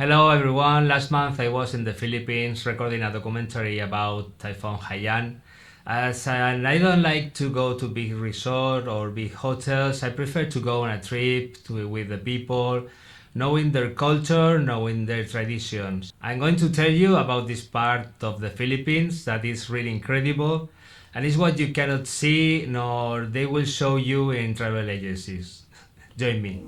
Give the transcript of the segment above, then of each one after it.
Hello everyone, last month I was in the Philippines recording a documentary about Typhoon Haiyan. As I don't like to go to big resort or big hotels, I prefer to go on a trip with the people, knowing their culture, knowing their traditions. I'm going to tell you about this part of the Philippines that is really incredible and is what you cannot see nor they will show you in travel agencies. Join me.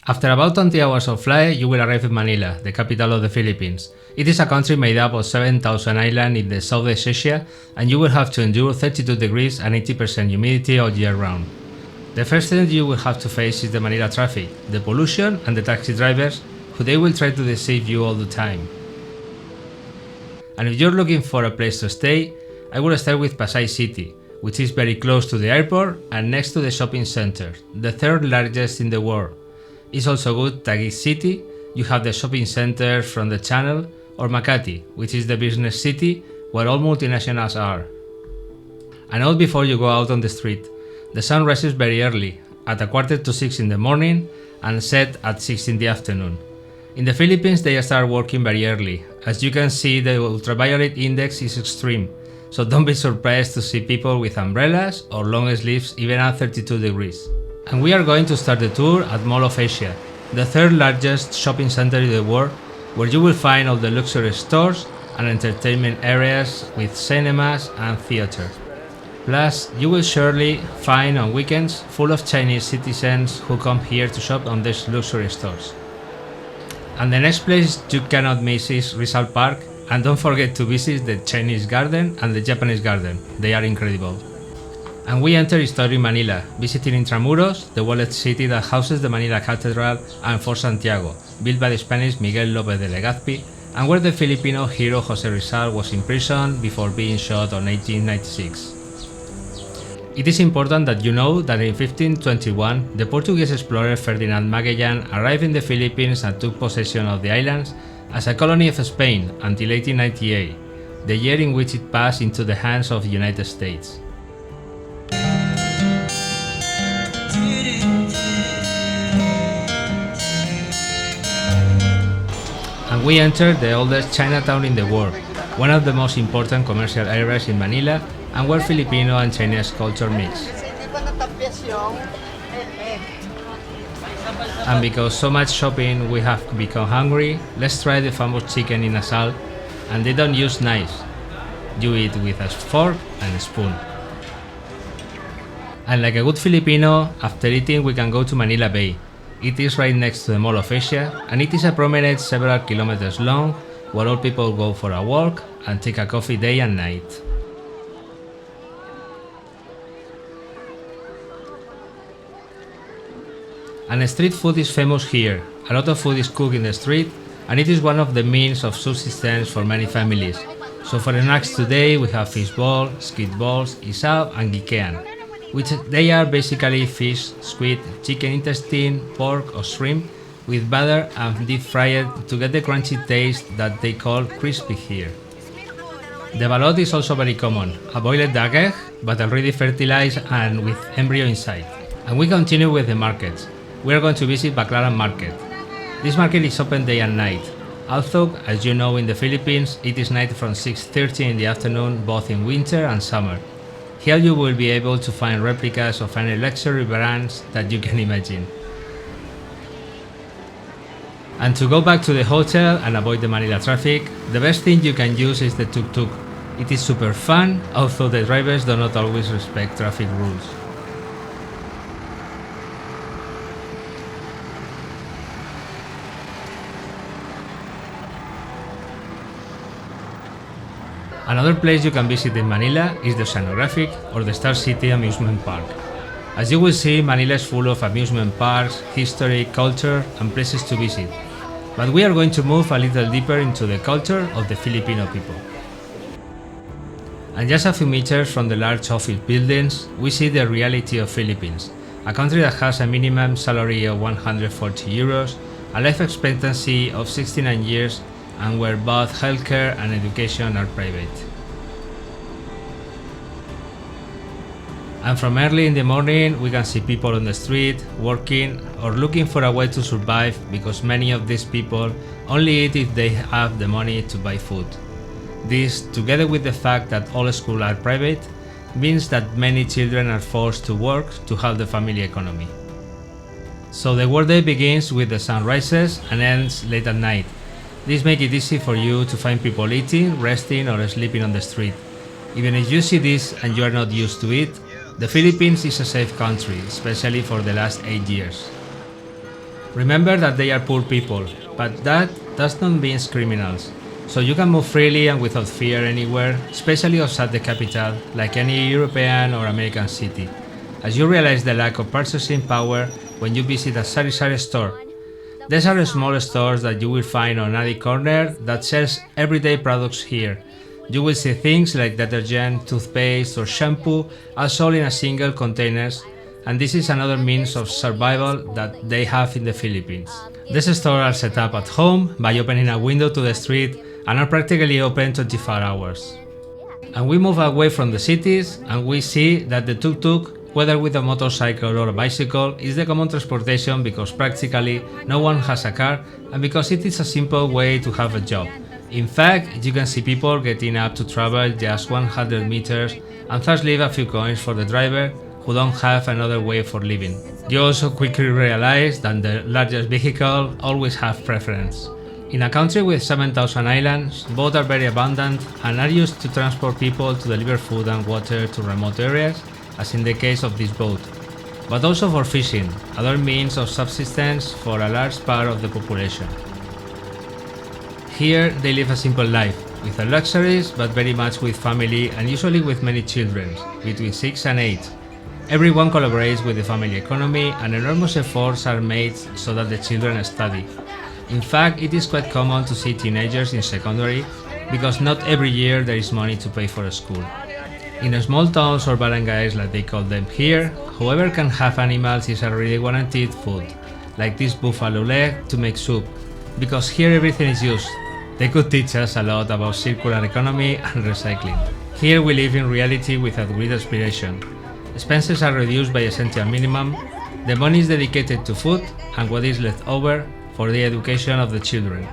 After about 20 hours of flight, you will arrive in Manila, the capital of the Philippines. It is a country made up of 7,000 islands in the Southeast Asia, and you will have to endure 32 degrees and 80% humidity all year round. The first thing you will have to face is the Manila traffic, the pollution, and the taxi drivers, who they will try to deceive you all the time. And if you're looking for a place to stay, I will start with Pasay City, which is very close to the airport and next to the shopping center, the third largest in the world. It's also good Taguig City, you have the shopping center from the channel, or Makati, which is the business city where all multinationals are. A note before you go out on the street, the sun rises very early, at 5:45 in the morning and set at 6 in the afternoon. In the Philippines they start working very early. As you can see, the ultraviolet index is extreme, so don't be surprised to see people with umbrellas or long sleeves even at 32 degrees. And we are going to start the tour at Mall of Asia, the third largest shopping center in the world, where you will find all the luxury stores and entertainment areas with cinemas and theater. Plus, you will surely find on weekends full of Chinese citizens who come here to shop on these luxury stores. And the next place you cannot miss is Rizal Park, and don't forget to visit the Chinese garden and the Japanese garden, they are incredible. And we enter historic Manila, visiting Intramuros, the walled city that houses the Manila Cathedral and Fort Santiago, built by the Spanish Miguel López de Legazpi, and where the Filipino hero José Rizal was imprisoned before being shot on 1896. It is important that you know that in 1521, the Portuguese explorer Ferdinand Magellan arrived in the Philippines and took possession of the islands as a colony of Spain until 1898, the year in which it passed into the hands of the United States. And we entered the oldest Chinatown in the world, one of the most important commercial areas in Manila and where Filipino and Chinese culture mix. And because so much shopping we have become hungry, let's try the famous chicken in Asal, and they don't use knives. You eat with a fork and a spoon. And like a good Filipino, after eating we can go to Manila Bay. It is right next to the Mall of Asia, and it is a promenade several kilometers long where all people go for a walk and take a coffee day and night. And street food is famous here. A lot of food is cooked in the street, and it is one of the means of subsistence for many families. So for snacks today we have fish ball, squid balls, isaw and gikean, which they are basically fish, squid, chicken intestine, pork or shrimp with butter and deep fried to get the crunchy taste that they call crispy here. The balot is also very common, a boiled duck egg but already fertilized and with embryo inside. And we continue with the markets. We are going to visit Baclaran Market. This market is open day and night, although, as you know, in the Philippines it is night from 6:30 in the afternoon both in winter and summer. Here you will be able to find replicas of any luxury brands that you can imagine. And to go back to the hotel and avoid the Manila traffic, the best thing you can use is the tuk-tuk. It is super fun, although the drivers do not always respect traffic rules. Another place you can visit in Manila is the Oceanographic or the Star City Amusement Park. As you will see, Manila is full of amusement parks, history, culture and places to visit. But we are going to move a little deeper into the culture of the Filipino people. And just a few meters from the large office buildings, we see the reality of Philippines, a country that has a minimum salary of 140 euros, a life expectancy of 69 years, and where both healthcare and education are private. And from early in the morning, we can see people on the street, working or looking for a way to survive, because many of these people only eat if they have the money to buy food. This, together with the fact that all schools are private, means that many children are forced to work to help the family economy. So the workday begins with the sun rises and ends late at night. This makes it easy for you to find people eating, resting or sleeping on the street. Even if you see this and you are not used to it, the Philippines is a safe country, especially for the last 8 years. Remember that they are poor people, but that does not mean criminals. So you can move freely and without fear anywhere, especially outside the capital, like any European or American city, as you realize the lack of purchasing power when you visit a sari-sari store. These are small stores that you will find on any corner that sells everyday products here. You will see things like detergent, toothpaste or shampoo all sold in a single containers, and this is another means of survival that they have in the Philippines. These stores are set up at home by opening a window to the street and are practically open 24 hours. And we move away from the cities and we see that the tuk-tuk, whether with a motorcycle or a bicycle, is the common transportation because practically no one has a car and because it is a simple way to have a job. In fact, you can see people getting up to travel just 100 meters and thus leave a few coins for the driver who don't have another way for living. You also quickly realize that the largest vehicle always have preference. In a country with 7,000 islands, boats are very abundant and are used to transport people to deliver food and water to remote areas, as in the case of this boat, but also for fishing, other means of subsistence for a large part of the population. Here they live a simple life, with luxuries but very much with family and usually with many children, between 6 and 8. Everyone collaborates with the family economy and enormous efforts are made so that the children study. In fact, it is quite common to see teenagers in secondary because not every year there is money to pay for a school. In small towns or barangays, like they call them here, whoever can have animals is already guaranteed food, like this buffalo leg to make soup, because here everything is used. They could teach us a lot about circular economy and recycling. Here we live in reality without great aspiration. Expenses are reduced by essential minimum, the money is dedicated to food and what is left over for the education of the children.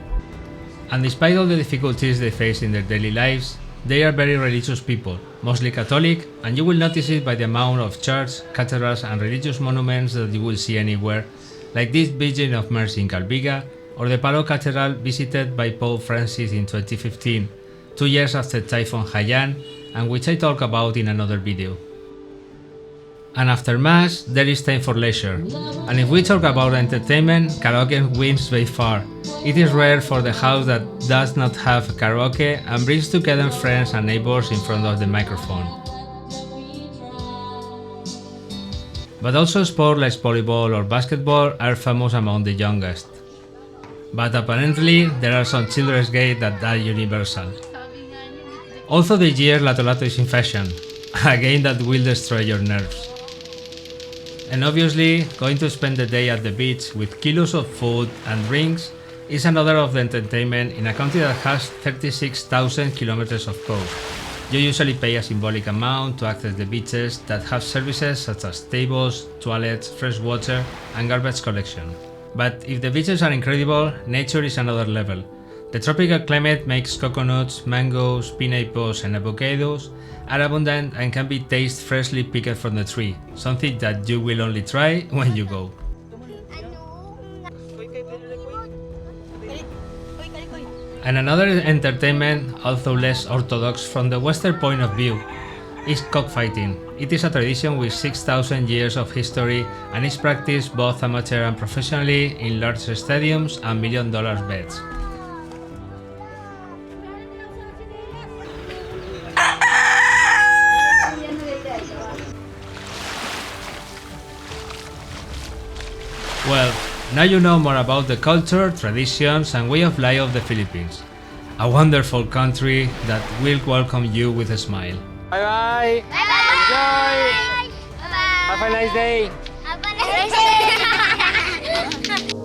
And despite all the difficulties they face in their daily lives, they are very religious people, mostly Catholic, and you will notice it by the amount of church, cathedrals and religious monuments that you will see anywhere, like this Virgin of Mercy in Calviga, or the Palo Cathedral visited by Pope Francis in 2015, 2 years after Typhoon Haiyan, and which I talk about in another video. And after Mass, there is time for leisure. And if we talk about entertainment, karaoke wins by far. It is rare for the house that does not have karaoke and brings together friends and neighbors in front of the microphone. But also sports like volleyball or basketball are famous among the youngest. But apparently, there are some children's games that are universal. Also this year, Lato Lato is in fashion, a game that will destroy your nerves. And obviously, going to spend the day at the beach with kilos of food and drinks is another of the entertainment in a country that has 36,000 kilometers of coast. You usually pay a symbolic amount to access the beaches that have services such as tables, toilets, fresh water and garbage collection. But if the beaches are incredible, nature is another level. The tropical climate makes coconuts, mangoes, pineapples and avocados are abundant and can be tasted freshly picked from the tree, something that you will only try when you go. And another entertainment, although less orthodox from the Western point of view, is cockfighting. It is a tradition with 6,000 years of history and is practiced both amateur and professionally in large stadiums and million-dollar bets. Well, now you know more about the culture, traditions and way of life of the Philippines. A wonderful country that will welcome you with a smile. Bye bye! Enjoy! Have a nice day! Have a nice day!